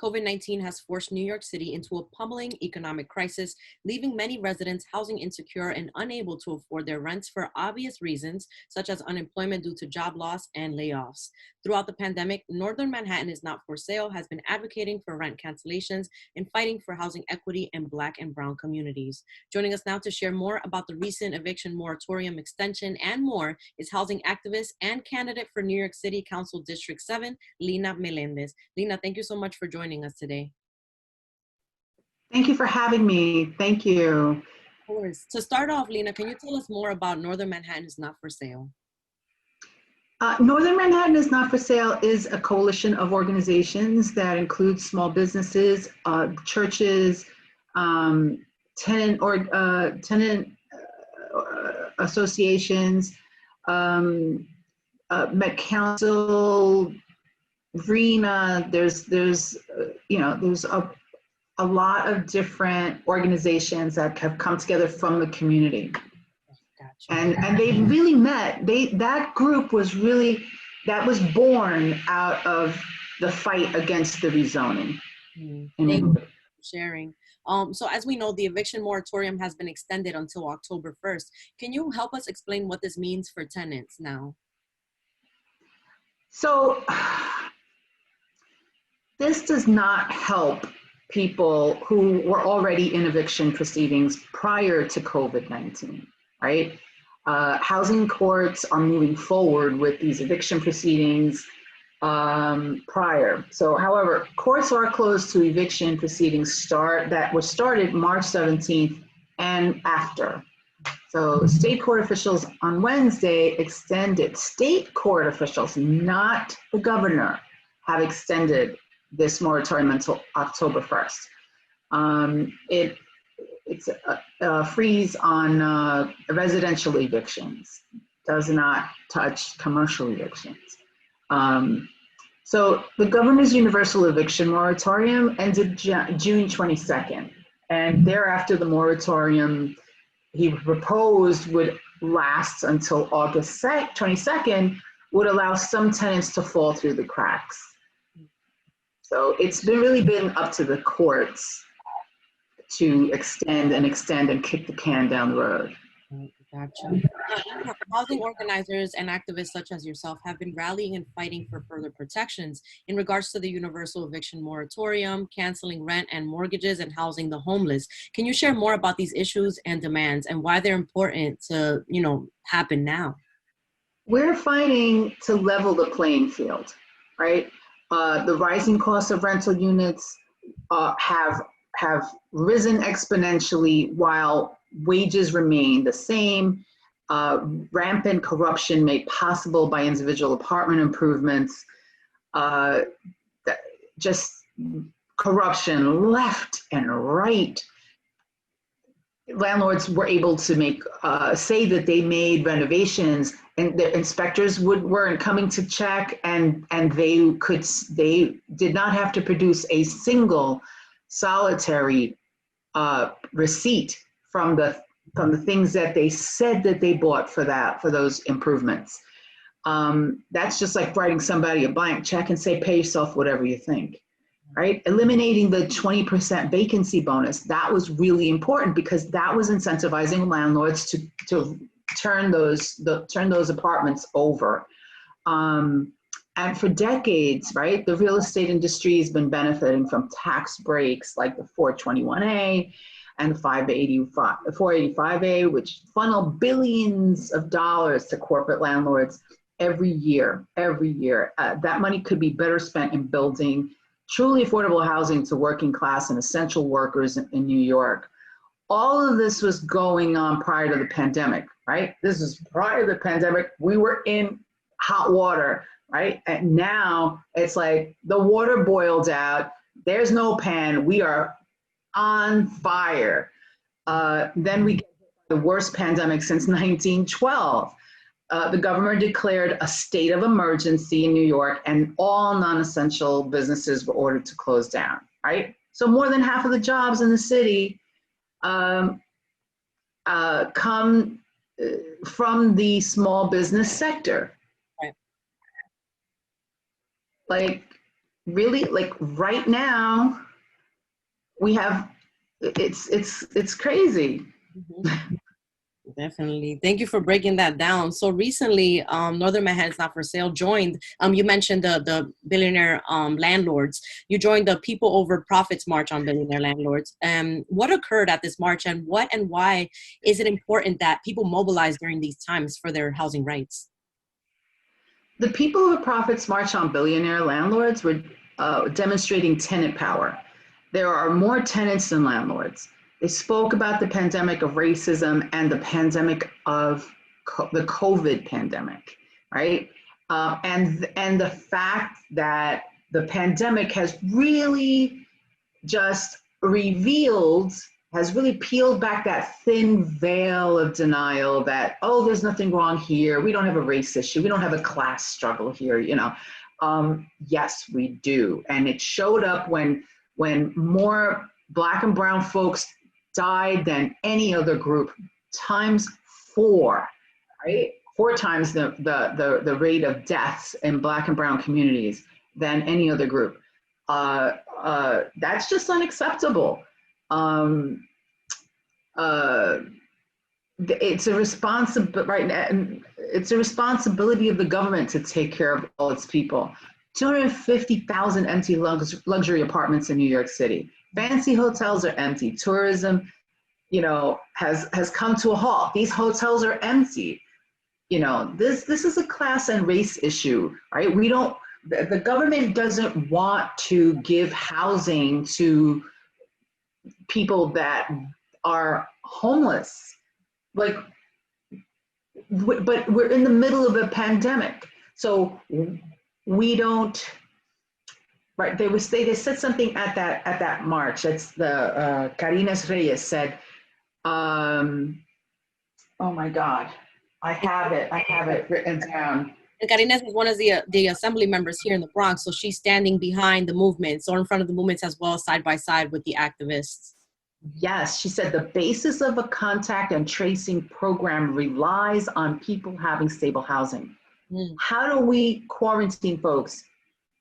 COVID-19 has forced New York City into a pummeling economic crisis, leaving many residents housing insecure and unable to afford their rents for obvious reasons, such as unemployment due to job loss and layoffs. Throughout the pandemic, Northern Manhattan is Not for Sale has been advocating for rent cancellations and fighting for housing equity in Black and Brown communities. Joining us now to share more about the recent eviction moratorium extension and more is housing activist and candidate for New York City Council District 7, Lena Melendez. Lena, thank you so much for joining us today. Thank you for having me. Thank you. Of course. To start off, Lena, can you tell us more about Northern Manhattan is Not for Sale? Northern Manhattan is Not for Sale is a coalition of organizations that includes small businesses, churches, tenant associations, Met Council, RENA. There's a lot of different organizations that have come together from the community. Gotcha. And they really met. That group was born out of the fight against the rezoning. Thank you for sharing. So as we know, the eviction moratorium has been extended until October 1st. Can you help us explain what this means for tenants now? So this does not help people who were already in eviction proceedings prior to COVID-19, right? Housing courts are moving forward with these eviction proceedings prior. So, however, courts are closed to eviction proceedings that were started March 17th and after. So state court officials on Wednesday extended, state court officials, not the governor, have extended this moratorium until October 1st. It's a freeze on residential evictions, does not touch commercial evictions. So the governor's universal eviction moratorium ended June 22nd, and thereafter the moratorium he proposed would last until August 22nd, would allow some tenants to fall through the cracks. So it's really been up to the courts to extend and kick the can down the road. Gotcha. Housing organizers and activists such as yourself have been rallying and fighting for further protections in regards to the universal eviction moratorium, canceling rent and mortgages, and housing the homeless. Can you share more about these issues and demands and why they're important to, happen now? We're fighting to level the playing field, right? The rising costs of rental units have risen exponentially while wages remain the same. Rampant corruption made possible by individual apartment improvements, just corruption left and right. Landlords were able to say that they made renovations, and the inspectors weren't coming to check, and they did not have to produce a single solitary receipt from the things that they said that they bought for those improvements. That's just like writing somebody a blank check and say, pay yourself whatever you think, right? Eliminating the 20% vacancy bonus, that was really important because that was incentivizing landlords to turn those apartments over. And for decades, right, the real estate industry has been benefiting from tax breaks like the 421A and the 485A, which funnel billions of dollars to corporate landlords every year. That money could be better spent in building truly affordable housing to working class and essential workers in New York. All of this was going on prior to the pandemic, right? This is prior to the pandemic. We were in hot water, right? And now it's like the water boiled out. There's no pan. We are on fire. Then we get the worst pandemic since 1912. The governor declared a state of emergency in New York, and all non-essential businesses were ordered to close down, right? So more than half of the jobs in the city come from the small business sector. Right. Like, really, like right now, we have, it's crazy. Mhm. Definitely. Thank you for breaking that down. So recently, Northern Manhattan's Not for Sale joined, you mentioned the billionaire landlords. You joined the People Over Profits March on Billionaire Landlords. What occurred at this march, and what and why is it important that people mobilize during these times for their housing rights? The People Over Profits March on Billionaire Landlords were demonstrating tenant power. There are more tenants than landlords. They spoke about the pandemic of racism and the pandemic of the COVID pandemic, right? And the fact that the pandemic has really just revealed, has really peeled back that thin veil of denial that, oh, there's nothing wrong here. We don't have a race issue. We don't have a class struggle here, you know. Yes, we do. And it showed up when more Black and brown folks died than any other group, times 4, right? 4 times the rate of deaths in Black and brown communities than any other group. That's just unacceptable. It's a responsibility right now. It's a responsibility of the government to take care of all its people. 250,000 empty luxury apartments in New York City. Fancy hotels are empty. Tourism, you know, has come to a halt. These hotels are empty. You know, this is a class and race issue, right? We don't. The government doesn't want to give housing to people that are homeless. Like, but we're in the middle of a pandemic, so we don't. Right? They said something at that march. That's the Karina Reyes said. Oh my God, I have it written down. And Karines is one of the assembly members here in the Bronx, so she's standing behind the movements, or in front of the movements as well, side by side with the activists. Yes, she said the basis of a contact and tracing program relies on people having stable housing. How do we quarantine folks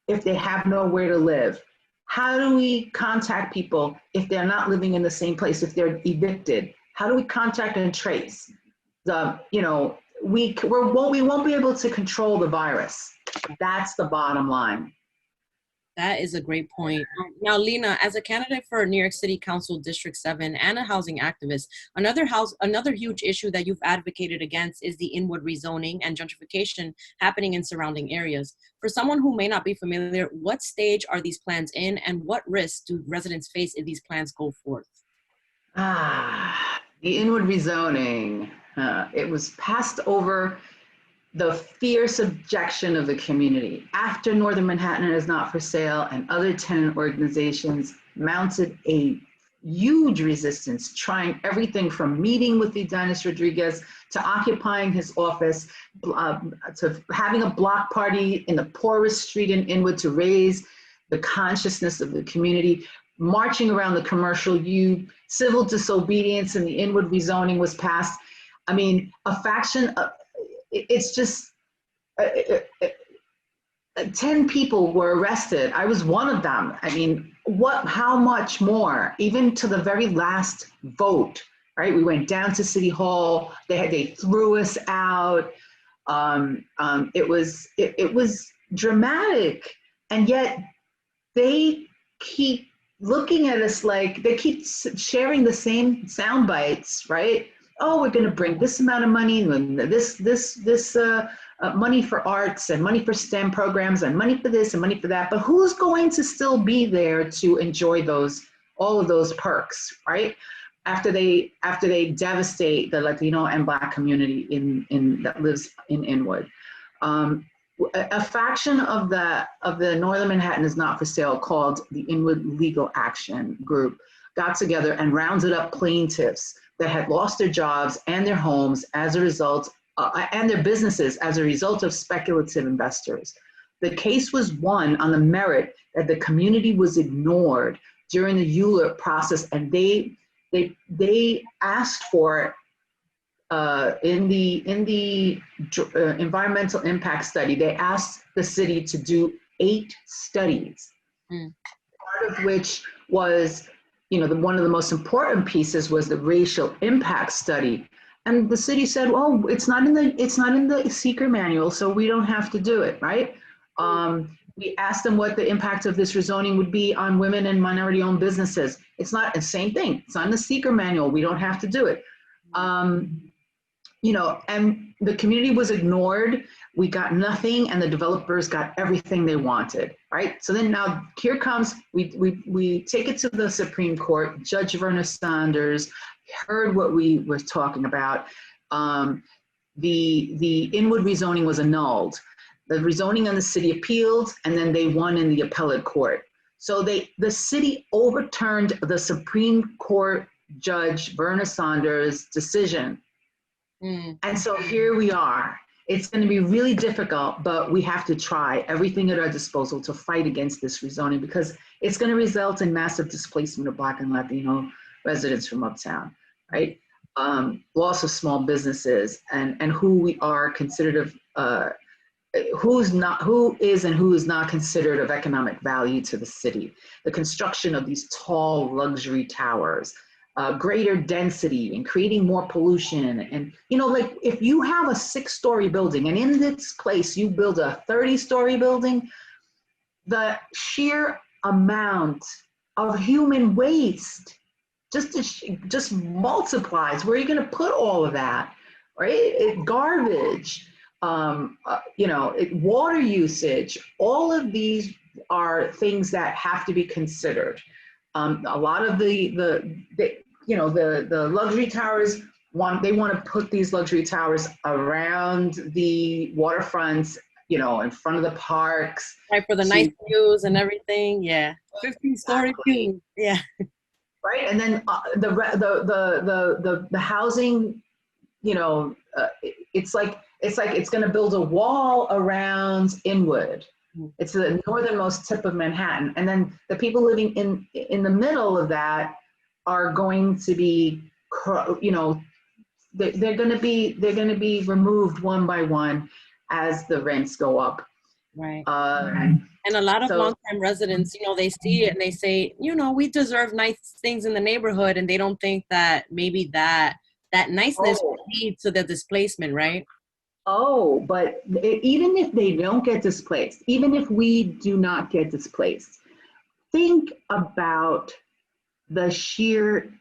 if they have nowhere to live? How do we contact people if they're not living in the same place, if they're evicted? How do we contact and trace? You know, we won't be able to control the virus. That's the bottom line. That is a great point. Now, Lena, as a candidate for New York City Council District 7 and a housing activist, another huge issue that you've advocated against is the inward rezoning and gentrification happening in surrounding areas. For someone who may not be familiar, what stage are these plans in, and what risks do residents face if these plans go forth? The inward rezoning. It was passed over the fierce objection of the community after Northern Manhattan is not for sale and other tenant organizations mounted a huge resistance, trying everything from meeting with Dennis Rodriguez to occupying his office, to having a block party in the poorest street in Inwood to raise the consciousness of the community, marching around the commercial U, civil disobedience, and the inward rezoning was passed. I mean, a faction of, it's just 10 people were arrested. I was one of them. I mean, how much more? Even to the very last vote, right? We went down to City Hall. They threw us out. It was dramatic, and yet they keep looking at us like they keep sharing the same sound bites, right? Oh, we're going to bring this amount of money, and this money for arts, and money for STEM programs, and money for this and money for that. But who's going to still be there to enjoy all of those perks, right? After they devastate the Latino and Black community that lives in Inwood. A faction of the Northern Manhattan is not for sale, called the Inwood Legal Action Group, got together and rounded up plaintiffs that had lost their jobs and their homes as a result, and their businesses as a result of speculative investors. The case was won on the merit that the community was ignored during the ULURP process, and they asked for in the environmental impact study, they asked the city to do 8 studies Mm. Part of which was, one of the most important pieces was the racial impact study. And the city said, "Oh, it's not in the seeker manual, so we don't have to do it," right? We asked them what the impact of this rezoning would be on women and minority-owned businesses. It's not the same thing. It's not in the seeker manual. We don't have to do it. And the community was ignored. We got nothing, and the developers got everything they wanted, right? So then now here comes, we take it to the Supreme Court. Judge Verna Saunders heard what we were talking about. The inward rezoning was annulled. The rezoning on the city appealed, and then they won in the appellate court. So the city overturned the Supreme Court Judge Verna Saunders' decision. And so here we are. It's going to be really difficult, but we have to try everything at our disposal to fight against this rezoning, because it's going to result in massive displacement of Black and Latino residents from uptown, right? Loss of small businesses and who we are considered of, who is and who is not considered of economic value to the city. The construction of these tall luxury towers, greater density and creating more pollution. And, like if you have a 6-story building and in this place you build a 30-story building, the sheer amount of human waste just multiplies. Where are you going to put all of that, right? Garbage, water usage, all of these are things that have to be considered. A lot of the luxury towers they want to put these luxury towers around the waterfronts, in front of the parks. Right, for the nice views and everything. Yeah, 15-story view. Yeah. Right, and then the housing, it's like it's going to build a wall around Inwood. It's the northernmost tip of Manhattan, and then the people living in the middle of that are going to be, they're going to be removed one by one as the rents go up. Right. And a lot of longtime residents, they see it and they say, we deserve nice things in the neighborhood, and they don't think that maybe that niceness will lead to the displacement, right? Oh, but even if they don't get displaced, even if we do not get displaced, think about the sheer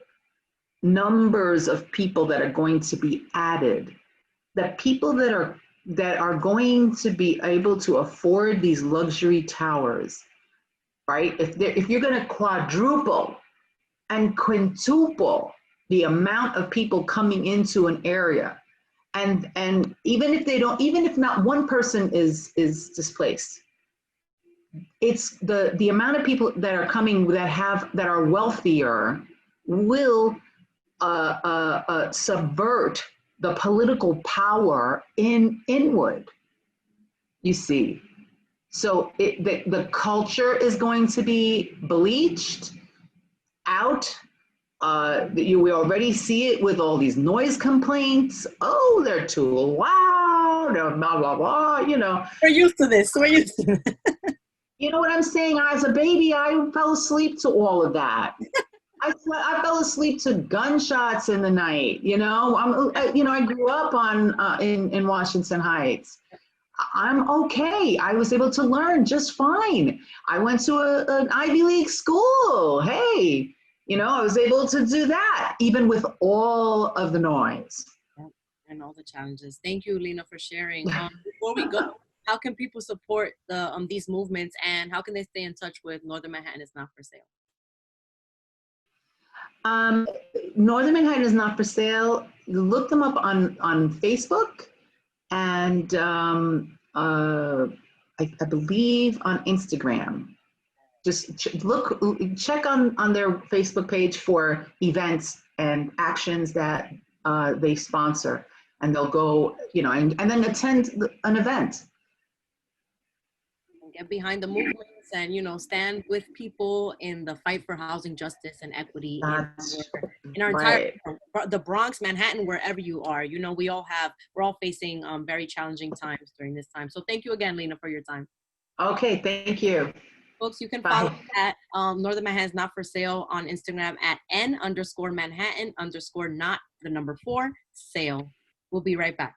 numbers of people that are going to be added, the people that are going to be able to afford these luxury towers, right? If you're going to quadruple and quintuple the amount of people coming into an area, and even if not one person is displaced, it's the amount of people that are coming that are wealthier will subvert the political power in Inwood, you see. So the culture is going to be bleached out. We already see it with all these noise complaints. Oh, they're too loud, blah, blah, blah, We're used to this. You know what I'm saying? As a baby, I fell asleep to all of that. I fell asleep to gunshots in the night. I grew up in Washington Heights. I'm okay. I was able to learn just fine. I went to an Ivy League school. Hey, I was able to do that even with all of the noise. And all the challenges. Thank you, Lena, for sharing. Before we go, how can people support these movements, and how can they stay in touch with Northern Manhattan is Not for Sale? Northern Manhattan is Not for Sale. Look them up on Facebook, and I believe on Instagram. Just check on their Facebook page for events and actions that they sponsor, and they'll go, and then attend an event. Get behind the movements and, stand with people in the fight for housing justice and equity in our entire, the Bronx, Manhattan, wherever you are. We're all facing very challenging times during this time. So thank you again, Lena, for your time. Okay, thank you. Folks, you can follow Bye. at Northern Manhattan's Not For Sale on Instagram at N_Manhattan_not, the number 4 sale. We'll be right back.